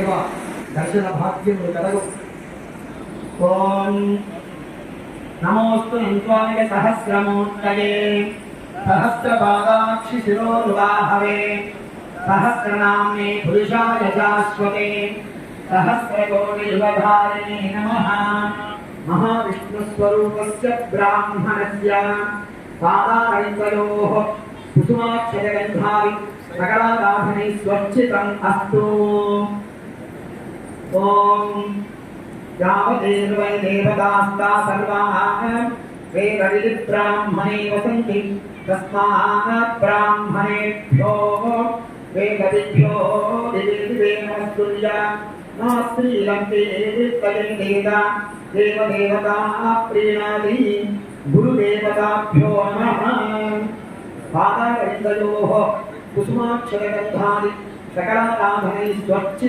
దేవ దర్శన భాగ్యములు కలగు. ఓం నమోస్తు నంత్వాయ సహస్రమూర్తయే సహస్రపాదాక్షి శిరోర్వాహవే సహస్రనామ్నే పురుషాయ శాశ్వతే సహస్రకోటియుగధారిణే నమః. మహావిష్ణుస్వరూపస్య బ్రాహ్మణస్య పాదారవిందయోః కుసుమాక్షరగంధావి సకలారాధనై స్వర్చితం అస్తు. ఓం యావదేవై దేవతాస్తా సర్వాః వేదవిది బ్రాహ్మణే వసంతి తస్మాత్ బ్రాహ్మణేభ్యో వేదవిభ్యో దివే నమస్తుల్య నాస్త్రీలంతే విత్తజేత దేవదేవతా ప్రీణాది గురుదేవతాభ్యో నమః. పాదారవిందయోః కుసుమాక్షరగంధాని సకలారాధనై స్వర్చి